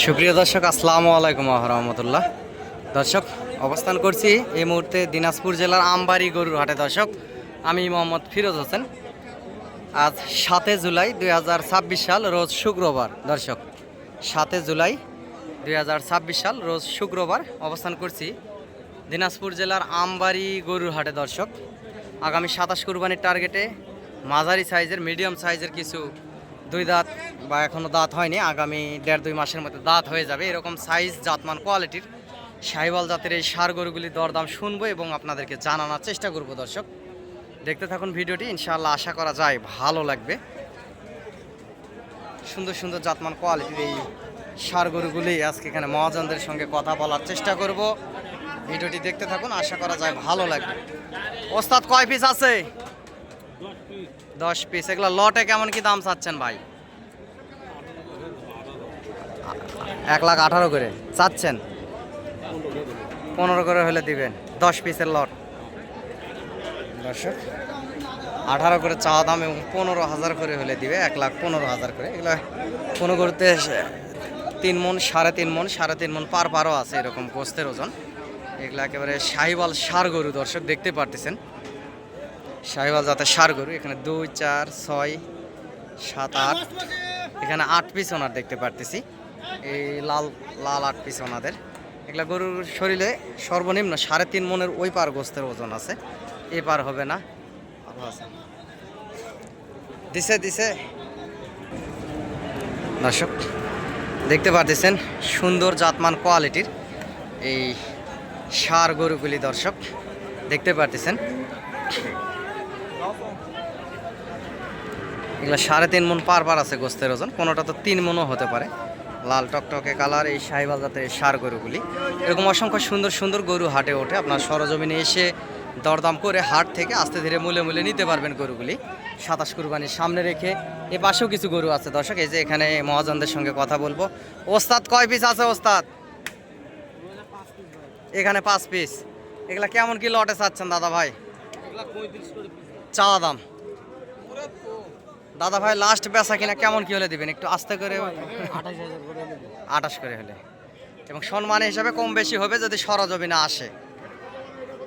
সুপ্রিয় দর্শক, আসসালামু আলাইকুম রহমতুল্লাহ। দর্শক, অবস্থান করছি এই মুহূর্তে দিনাজপুর জেলার আমবাড়ি গরুর হাটে। দর্শক, আমি মোহাম্মদ ফিরোজ হোসেন। আজ 7 জুলাই 2026 সাল, রোজ শুক্রবার। দর্শক, 7 জুলাই 2026 সাল, রোজ শুক্রবার। অবস্থান করছি দিনাজপুর জেলার আমবাড়ি গরুর হাটে। দর্শক, আগামী 27 কুরবানির টার্গেটে মাঝারি সাইজের, মিডিয়াম সাইজের কিছু দুই দাঁত বা এখনও দাঁত হয়নি, আগামী 1.5-2 মাসের মধ্যে দাঁত হয়ে যাবে, এরকম সাইজ জাতমান কোয়ালিটির শাহিওয়াল জাতের এই ষাঁড় গরুগুলির দরদাম শুনবো এবং আপনাদেরকে জানানোর চেষ্টা করব। দর্শক, দেখতে থাকুন ভিডিওটি, ইনশাআল্লাহ আশা করা যায় ভালো লাগবে। সুন্দর সুন্দর জাতমান কোয়ালিটির এই ষাঁড় গরুগুলি আজকে এখানে মহাজনদের সঙ্গে কথা বলার চেষ্টা করব। ভিডিওটি দেখতে থাকুন, আশা করা যায় ভালো লাগবে। ওস্তাদ, কয় পিস আছে? 10 পিস। এগুলো লটে কেমন কি দাম চাচ্ছেন ভাই? 1,18,000 করে চাচ্ছেন? 15 করে হলে দিবেন। 10 পিসের লট। দর্শক, 18 করে চাওয়া দাম এবং 15,000 করে হলে দিবে 1,15,000 করে। এগুলো কোনো গরুতে 3 মণ, 3.5 মণ, 3.5 মণ পারও আছে এরকম গোস্তের ওজন। এগুলো একেবারে শাহিওয়াল ষাঁড় গরু। দর্শক, দেখতে পারতেছেন শাহিওয়াল জাতের ষাঁড় গরু। এখানে 2, 4, 6, 7, 8, এখানে 8 পিস ওনার দেখতে পারতেছি। এই লাল লাল 8 পিস ওনাদের। এগুলা গরুর শরীরে সর্বনিম্ন 3.5 মণের ওই পার গোস্তের ওজন আছে, এ পার হবে না। দিছে দিছে। দর্শক, দেখতে পারতেছেন সুন্দর জাতমান কোয়ালিটির এই ষাঁড় গরুগুলি। দর্শক, দেখতে পারতেছেন এগুলা 3.5 মণ পার আছে গোস্তের ওজন, কোনোটা তো 3 মণও হতে পারে। লাল টকটকে কালার এই শাহিওয়াল জাতের এই ষাঁড় গরুগুলি। এরকম অসংখ্য সুন্দর সুন্দর গরু হাটে ওঠে। আপনার সরজমিনে এসে দরদাম করে হাট থেকে আস্তে ধীরে মূলে মূলে নিতে পারবেন গরুগুলি। 27 কুরবানির সামনে রেখে এ পাশেও কিছু গরু আছে। দর্শক, এই যে এখানে মহাজনদের সঙ্গে কথা বলবো। ওস্তাদ, কয় পিস আছে ওস্তাদ? এখানে 5 পিস। এগুলা কেমন কি লটে চাচ্ছেন দাদা ভাই? চাওয়া দাম দাদা ভাই, লাস্ট বেচা কিনা কেমন কি হলে দিবেন? একটু আস্তে করে। 28 করে হলে, এবং সম্মান হিসাবে কম বেশি হবে যদি সরজমিনে আসে।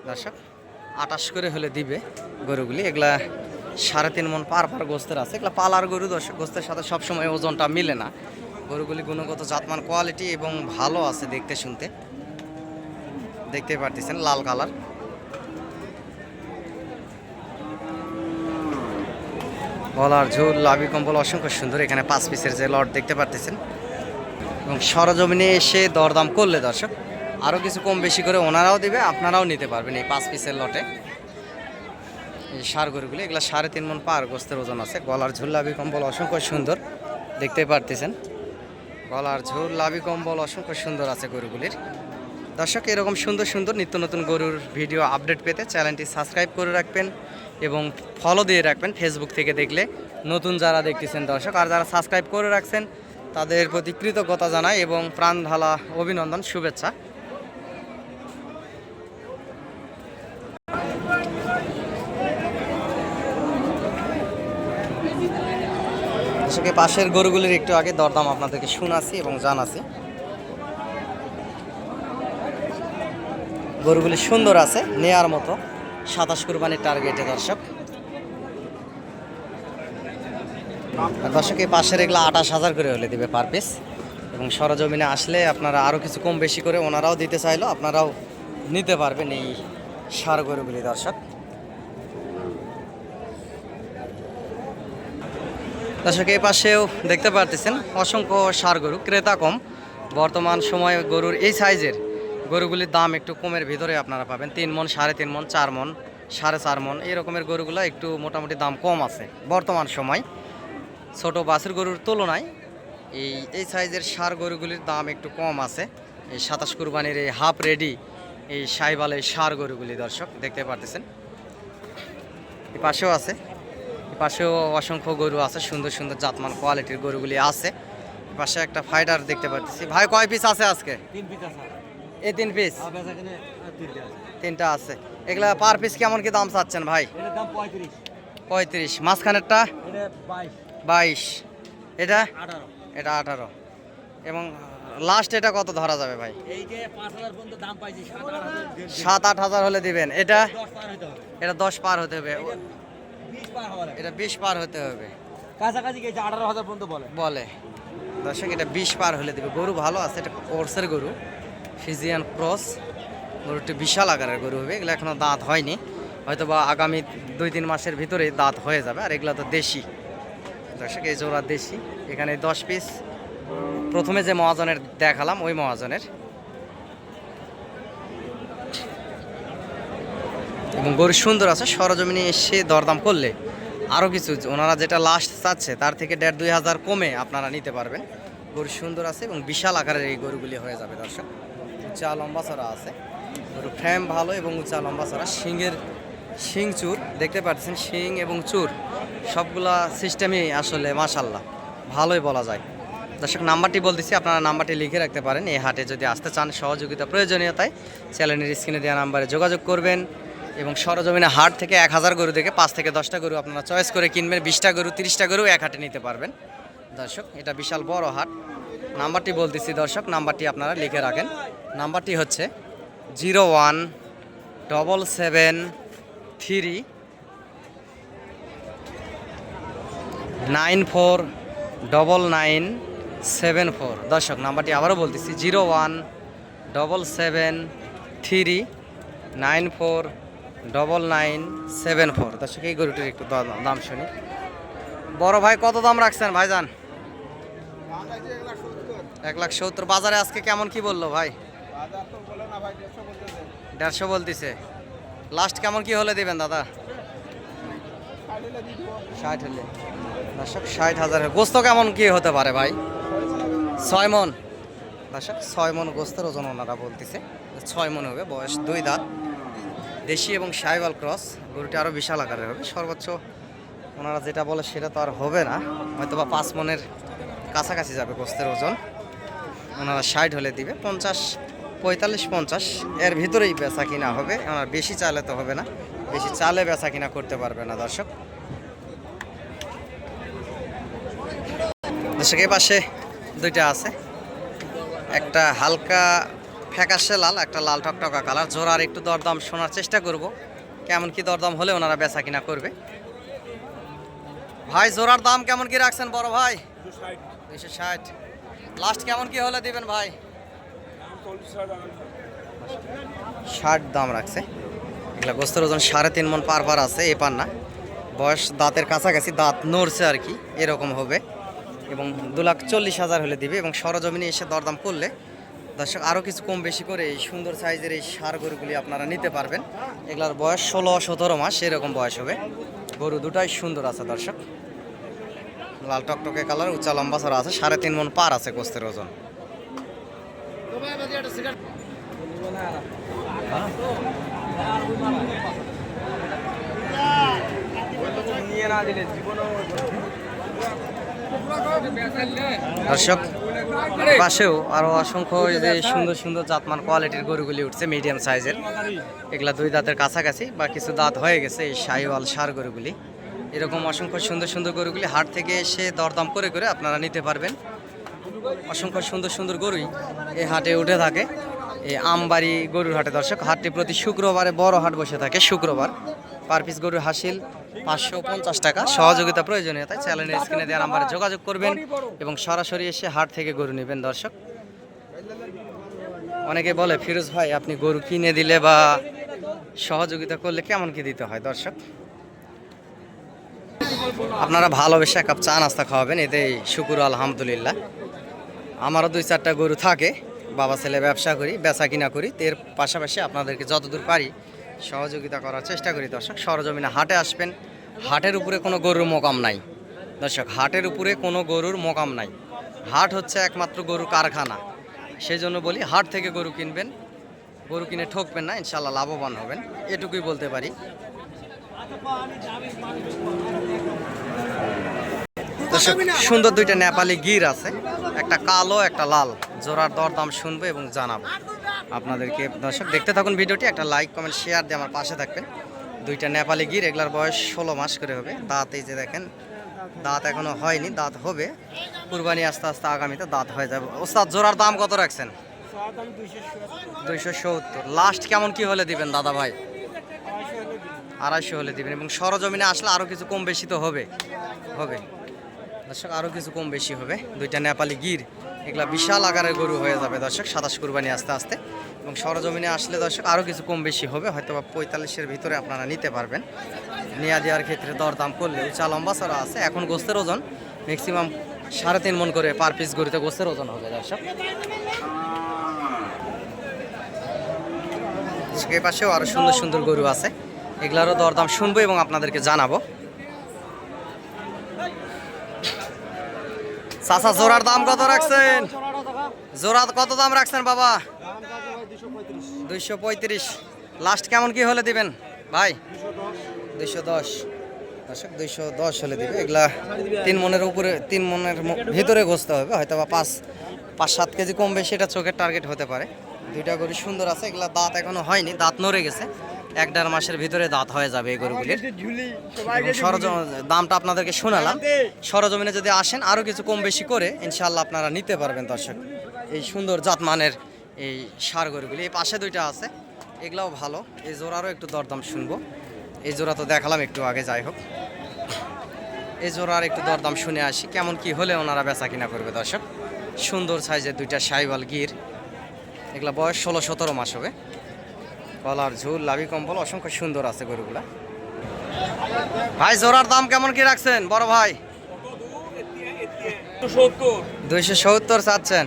দর্শক, 28 করে হলে দিবে গরুগুলি। এগুলা 3.5 মণ পার গোস্তের আছে। এগুলা পালার গরু। দর্শক, গোস্তের সাথে সবসময় ওজনটা মিলে না। গরুগুলি গুণগত জাতমান কোয়ালিটি এবং ভালো আছে দেখতে শুনতে। দেখতে পারতেছেন লাল কালার। গলার ঝোল, লাভি কম্বল অসংখ্য সুন্দর। এখানে 5 পিসের যে লট দেখতে পারতেছেন, এবং সরজমিনে এসে দরদাম করলে দর্শক আরও কিছু কম বেশি করে ওনারাও দিবে, আপনারাও নিতে পারবেন এই 5 পিসের লটে। এই ষাঁড় গরুগুলি এগুলো 3.5 মণ পার গোস্তের ওজন আছে। গলার ঝোল, লাভি কম্বল অসংখ্য সুন্দর দেখতে পারতেছেন। গলার ঝোল, লাভি কম্বল অসংখ্য সুন্দর আছে গরুগুলির। দর্শক, এরকম সুন্দর সুন্দর নিত্য নতুন গরুর ভিডিও আপডেট পেতে চ্যানেলটি সাবস্ক্রাইব করে রাখবেন এবং ফলো দিয়ে রাখবেন ফেসবুক থেকে দেখলে নতুন যারা দেখতেছেন। দর্শক, আর যারা সাবস্ক্রাইব করে রাখছেন তাদের প্রতি কৃতজ্ঞতা জানাই এবং প্রাণ ঢালা অভিনন্দন, শুভেচ্ছা। দর্শক, পাশের গরুগুলির একটু আগে দরদাম আপনাদেরকে শোনাচ্ছি এবং জানাচ্ছি। গরুগুলি সুন্দর আছে, নেয়ার মতো। 27 কুরবানির টার্গেটে। দর্শক, এই পাশের এগুলো 28,000 করে হলে দিবে পার পিস, এবং সরজমিনে আসলে আপনারা আরও কিছু কম বেশি করে ওনারাও দিতে চাইলো আপনারাও নিতে পারবেন এই ষাঁড় গরুগুলি। দর্শক, এই পাশেও দেখতে পারতেছেন অসংখ্য ষাঁড় গরু, ক্রেতা কম। বর্তমান সময়ে গরুর এই সাইজের গরুগুলির দাম একটু কমের ভিতরে আপনারা পাবেন। 3 মণ, 3.5 মণ, 4 মণ, 4.5 মণ এই রকমের গরুগুলো একটু মোটামুটি দাম কম আছে বর্তমান সময়। ছোট বাছুর গরুর তুলনায় এই সাইজের ষাঁড় গরুগুলির দাম একটু কম আছে। এই 27 কুরবানির এই হাফ রেডি এই শাহিওয়াল এই ষাঁড় গরুগুলি। দর্শক, দেখতে পারতেছেন এই পাশেও আছে, এই পাশেও অসংখ্য গরু আছে, সুন্দর সুন্দর জাতমান কোয়ালিটির গরুগুলি আছে। এই পাশে একটা ফাইটার দেখতে পারতেছি। ভাই, কয় পিস আছে আজকে? 3 পিস আছে। এই 3 পিস? 3টা আছে। এগুলা পার পিস কেমন কি দাম চাচ্ছেন ভাই? এটার দাম 35। 35। মাঝখানেরটা? এটা 22। 22। এটা? এটা 18 এবং লাস্ট এটা কত ধরা যাবে ভাই? এই যে 5000 পর্যন্ত দাম পাইছি, 7-8 হাজার হলে দিবেন। এটা 10 পার হতে এটা 10 পার হতে হবে, হবে, 20 পার হওয়ার আগে। এটা 20 পার হতে হবে কাছাকাছি গেছে 18000 পর্যন্ত বলে। বলে। দর্শক এটা 20 পার হলে দিবে। গরু ভালো আছে, এটা কোর্সের গরু, ফিজিয়ান ক্রস। গরুটি বিশাল আকারের গরু হবে। এগুলো এখনো দাঁত হয়নি, হয়তো বা আগামী 2-3 মাসের ভিতরেই দাঁত হয়ে যাবে। আর এগুলো তো দেশি দর্শক, এই জোড়া দেশি। এখানে 10 পিস প্রথমে যে মহাজনের দেখালাম ওই মহাজনের। এবং গরু সুন্দর আছে, সরজমিনে এসে দরদাম করলে আরও কিছু ওনারা যেটা লাস্ট চাচ্ছে তার থেকে 1.5-2 হাজার কমে আপনারা নিতে পারবেন। গরু সুন্দর আছে এবং বিশাল আকারের এই গরুগুলি হয়ে যাবে দর্শক। উঁচা লম্বা চড়া আছে, গরু ফ্রেম ভালো এবং উঁচা লম্বা চড়া। শিং চুর দেখতে পাচ্ছেন, শিং এবং চুর সবগুলা সিস্টেমই আসলে মাশাল্লাহ ভালোই বলা যায়। দর্শক নাম্বারটি বলতেছি, আপনারা নাম্বারটি লিখে রাখতে পারেন। এই হাটে যদি আসতে চান, সহযোগিতা প্রয়োজনীয়তায় চ্যানেলের স্ক্রিনে দেওয়া নাম্বারে যোগাযোগ করবেন। এবং সরজমিনে হাট থেকে 1000 গরু থেকে 5 থেকে 10টা গরু আপনারা চয়েস করে কিনবেন। 20টা গরু 30টা গরু এক হাটে নিতে পারবেন দর্শক। এটা বিশাল বড় হাট। নাম্বারটি বলতেছি দর্শক, নাম্বারটি আপনারা লিখে রাখেন। নাম্বারটি হচ্ছে 01773949974। দর্শক নাম্বারটি আবারও বলতেছি 01773949974। দর্শক এই গরুটির একটু দাম শুনি। বড় ভাই কত দাম রাখছেন ভাইজান? 1,70,000। বাজারে আজকে কেমন কি বললো ভাই? 150 বলতেছে। লাস্ট কেমন কি হলে দিবেন দাদা? 60 হলে। দর্শক 60,000। গোস্ত কেমন কি হতে পারে ভাই? 6 মন। দর্শক 6 মন গোস্তের ওজন ওনারা বলতেছে, 6 মন হবে। বয়স 2 দাঁত, দেশি এবং সাইওয়াল ক্রস। গরুটি আরও বিশাল আকারের হবে। সর্বোচ্চ ওনারা যেটা বলে সেটা তো আর হবে না, হয়তো বা 5 মনের কাছাকাছি যাবে গোস্তের ওজন। ওনারা 60 হলে দিবে। 50, 45, 50 এর ভিতরেই বেচা কিনা হবে। ওনার বেশি চালে তো হবে না, বেশি চালে বেচা কিনা করতে পারবে না দর্শক। দর্শক এই পাশে 2টা আছে, একটা হালকা ফ্যাকাশে লাল, একটা লাল টকটকা কালার। জোড়ার একটু দরদাম শোনার চেষ্টা করব, কেমন কি দরদাম হলে ওনারা বেচা কিনা করবে। ভাই জোড়ার দাম কেমন কি রাখছেন বড় ভাই? 260। লাস্ট কেমন কি হলে দিবেন ভাই? 60 দাম রাখছে। এগুলা গোস্তের ওজন 3.5 মন পার আছে, এ পার না। বয়স দাঁতের কাছাকাছি, দাঁত নড়ছে আর কি, এরকম হবে। এবং 2,40,000 হলে দিবে। এবং সরজমিনে এসে দরদাম করলে দর্শক আরও কিছু কম বেশি করে এই সুন্দর সাইজের এই ষাঁড় গরুগুলি আপনারা নিতে পারবেন। এগুলার বয়স 16-17 মাস এরকম বয়স হবে। গরু দুটাই সুন্দর আছে দর্শক, লাল টকটকে কালার, উঁচা লম্বা চড়া আছে, 3.5 মন পার আছে গোস্তের ওজন। দর্শক পাশেও আরো অসংখ্য যে সুন্দর সুন্দর জাতমান কোয়ালিটির গরুগুলি উঠছে, মিডিয়াম সাইজের। এগুলা 2 দাঁতের কাছাকাছি বা কিছু দাঁত হয়ে গেছে এই শাহিওয়াল ষাঁড় গরুগুলি। এরকম অসংখ্য সুন্দর সুন্দর গরুগুলি হাট থেকে এসে দরদাম করে করে আপনারা নিতে পারবেন। অসংখ্য সুন্দর সুন্দর গরুই এই হাটে উঠে থাকে, এই আমবাড়ি গরুর হাটে দর্শক। হাটটি প্রতি শুক্রবারে বড় হাট বসে থাকে শুক্রবার। পার পিস গরুর হাসিল 550 টাকা। সহযোগিতা প্রয়োজনীয়তায় চ্যানেলের স্ক্রিনে দেওয়া নাম্বারে যোগাযোগ করবেন এবং সরাসরি এসে হাট থেকে গরু নেবেন দর্শক। অনেকে বলে ফিরোজ ভাই আপনি গরু কিনে দিলে বা সহযোগিতা করলে কেমন কি দিতে হয়? দর্শক আপনারা ভালোবেসে এক কাপ চা নাস্তা খাওয়াবেন, এতেই শুকুর আলহামদুলিল্লাহ। আমারও 2-4টা গরু থাকে, বাবা ছেলে ব্যবসা করি, বেচা কিনা করি। এর পাশাপাশি আপনাদেরকে যতদূর পারি সহযোগিতা করার চেষ্টা করি দর্শক। সরজমিনে হাটে আসবেন, হাটের উপরে কোনো গরুর মোকাম নাই দর্শক, হাটের উপরে কোনো গরুর মোকাম নাই। হাট হচ্ছে একমাত্র গরুর কারখানা। সেই জন্য বলি হাট থেকে গরু কিনবেন, গরু কিনে ঠকবেন না, ইনশাল্লাহ লাভবান হবেন, এটুকুই বলতে পারি। দর্শক সুন্দর 2টা নেপালি গির আছে, একটা কালো একটা লাল। জোড়ার দরদাম শুনবো এবং জানাবো আপনাদেরকে দর্শক। দেখতে থাকুন ভিডিওটি, একটা লাইক কমেন্ট শেয়ার দিয়ে আমার পাশে থাকবেন। 2টা নেপালি গির, এগুলার বয়স 16 মাস করে হবে। দাঁত এই যে দেখেন দাঁত এখনো হয়নি, দাঁত হবে কুরবানি আস্তে আস্তে আগামীতে দাঁত হয়ে যাবে। ওস্তাদ জোড়ার দাম কত রাখছেন? 270। লাস্ট কেমন কি হলে দিবেন দাদা ভাই? 250 হলে দিবেন। এবং সরজমিনে আসলে আরও কিছু কম বেশি তো হবে হবে দর্শক, আরও কিছু কম বেশি হবে। দুইটা নেপালি গির, এগুলা বিশাল আকারের গরু হয়ে যাবে দর্শক 27 কুরবানি আস্তে আস্তে। এবং সরজমিনে আসলে দর্শক আরও কিছু কম বেশি হবে, হয়তো বা 45-এর ভিতরে আপনারা নিতে পারবেন। নেওয়া দেওয়ার ক্ষেত্রে দরদাম করলে উঁচা লম্বা চড়া আছে। এখন গোস্তের ওজন ম্যাক্সিমাম 3.5 মণ করে পার পিস গরুতে গোস্তের ওজন হবে দর্শক। এ পাশেও আরও সুন্দর সুন্দর গরু আছে, এগুলারও দরদাম শুনবো এবং আপনাদেরকে জানাবো। চাচা জোড়ার দাম কত রাখছেন? জোড়া কত দাম রাখছেন বাবা? 235। লাস্ট কেমন কি হলে দিবেন ভাই? 210 দর্শক, 210 হলে দিবে। এগুলা 3 মণের উপরে, 3 মণের ভিতরে গোছতে হবে, হয়তো বা 5-7 কেজি কম বেশি এটা চোখের টার্গেট হতে পারে। দুইটা গরু সুন্দর আছে, এগুলা দাঁত এখনো হয়নি, দাঁত নড়ে গেছে, 1-1.5 মাসের ভিতরে দাঁত হয়ে যাবে এই গরুগুলির। দামটা আপনাদেরকে শোনালাম। সরজমিনে যদি আসেন আরও কিছু কম বেশি করে ইনশাল্লাহ আপনারা নিতে পারবেন দর্শক। এই সুন্দর জাতমানের এই ষাঁড় গরুগুলি, এই পাশে দুইটা আছে, এগুলাও ভালো। এই জোড়ারও একটু দরদাম শুনবো। এই জোড়া তো দেখালাম একটু আগে, যাই হোক এই জোড়ার একটু দরদাম শুনে আসি কেমন কি হলে ওনারা বেচা কিনা করবে দর্শক। সুন্দর সাইজের দুইটা শাহিওয়াল গির, এগুলা বয়স 16-17 মাস হবে। গলার ঝুল, লাভি কম্বল অসংখ্য সুন্দর আছে গরুগুলা। ভাই জোড়ার দাম কেমন কি রাখছেন বড় ভাই? 270 চাচ্ছেন।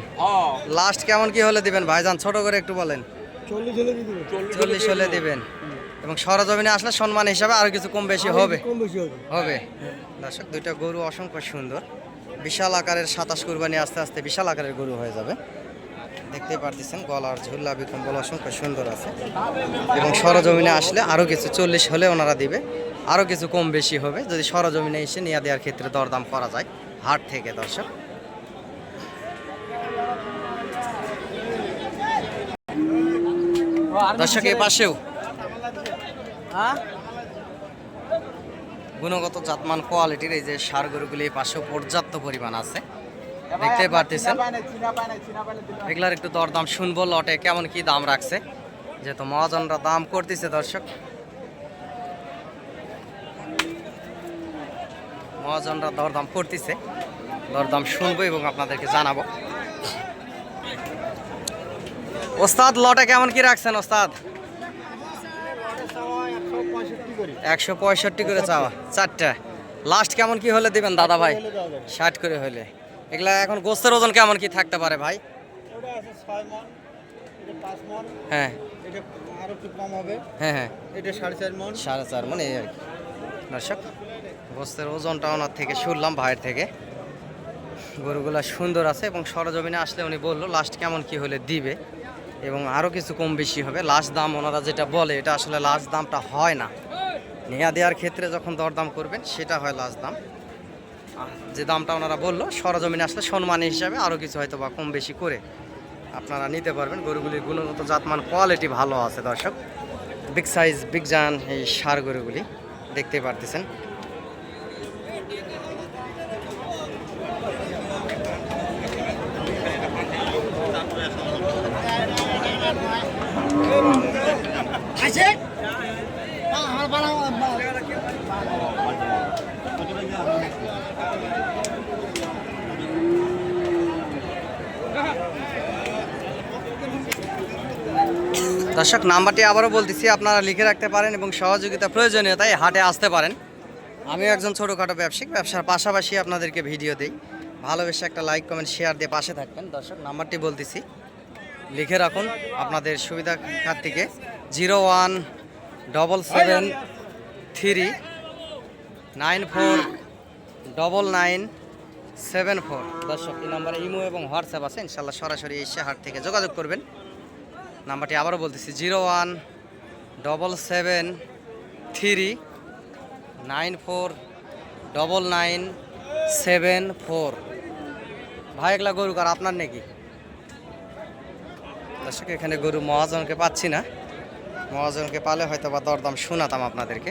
লাস্ট কেমন কি হলে দিবেন ভাইজান? ছোট করে একটু বলেন। 40 হলে দিবেন। এবং সরজমিনে আসলে সম্মান হিসাবে আরো কিছু কম বেশি হবে হবে দর্শক। দুইটা গরু অসংখ্য সুন্দর, বিশাল আকারের 27 কুরবানি আস্তে আস্তে বিশাল আকারের গরু হয়ে যাবে। দেখতেই পারতেছেন গলার ঝুল্লা বিকম্বল অসংখ্য সুন্দর আছে। এবং সরজমিনে আসলে আরও কিছু 40 হলে ওনারা দিবে, আরও কিছু কম বেশি হবে যদি সরজমিনে এসে নিয়ে দেওয়ার ক্ষেত্রে দরদাম করা যায় হাট থেকে দর্শক। দর্শক এই পাশেও গুণগত জাতমান কোয়ালিটির এই যে ষাঁড় গরুগুলি এই পাশেও পর্যাপ্ত পরিমাণ আছে, দেখতে পারতেছেন। এগুলার একটু দরদাম শুনবো, লটে কেমন কি দাম রাখছে, যেহেতু মহাজনরা দাম করতেছে দর্শক। মহাজনরা দরদাম করতেছে, দরদাম শুনবো এবং আপনাদেরকে জানাবো। ওস্তাদ লটে কেমন কি রাখছেন ওস্তাদ? 165 করে চাওয়া, 4টা। লাস্ট কেমন কি হলে দিবেন দাদা ভাই? 60 করে হলে। এগুলা এখন গোস্তের ওজন কেমন কি থাকতে পারে ভাই? হ্যাঁ হ্যাঁ হ্যাঁ, 4.5 মণ এই আর কি দর্শক। গোস্তের ওজনটা ওনার থেকে শুনলাম, ভাইয়ের থেকে। গরুগুলা সুন্দর আছে এবং সরজমিনে আসলে উনি বললো লাস্ট কেমন কি হলে দিবে এবং আরও কিছু কম বেশি হবে। লাস্ট দাম ওনারা যেটা বলে এটা আসলে লাস্ট দামটা হয় না, নেয়া দেওয়ার ক্ষেত্রে যখন দরদাম করবেন সেটা হয় লাস্ট দাম। যে দামটা ওনারা বললো সরজমিনে আসলে সম্মানী হিসাবে আরও কিছু হয়তো বা কম বেশি করে আপনারা নিতে পারবেন। গরুগুলির গুণগত জাতমান কোয়ালিটি ভালো আছে দর্শক, বিগ সাইজ বিগ জান এই ষাঁড় গরুগুলি দেখতে পারতেছেন। দর্শক নাম্বারটি আবারও বলতেছি, আপনারা লিখে রাখতে পারেন এবং সহযোগিতা প্রয়োজনীয়তায় হাটে আসতে পারেন। আমিও একজন ছোটোখাটো ব্যবসায়িক, ব্যবসার পাশাপাশি আপনাদেরকে ভিডিও দিই। ভালোবেসে একটা লাইক কমেন্ট শেয়ার দিয়ে পাশে থাকবেন দর্শক। নাম্বারটি বলতেছি, লিখে রাখুন আপনাদের সুবিধা থেকে 01773949974 দর্শক। এই নাম্বারে ইমো এবং হোয়াটসঅ্যাপ আছে, ইনশাল্লাহ সরাসরি এসে হাট থেকে যোগাযোগ করবেন। নাম্বারটি আবারও বলতেছি 01773949974। ভাই এগুলা গরু কার আপনার নাকি দর্শক? এখানে গরু মহাজনকে পাচ্ছি না, মহাজনকে পালে হয়তো বা দরদাম শোনাতাম আপনাদেরকে।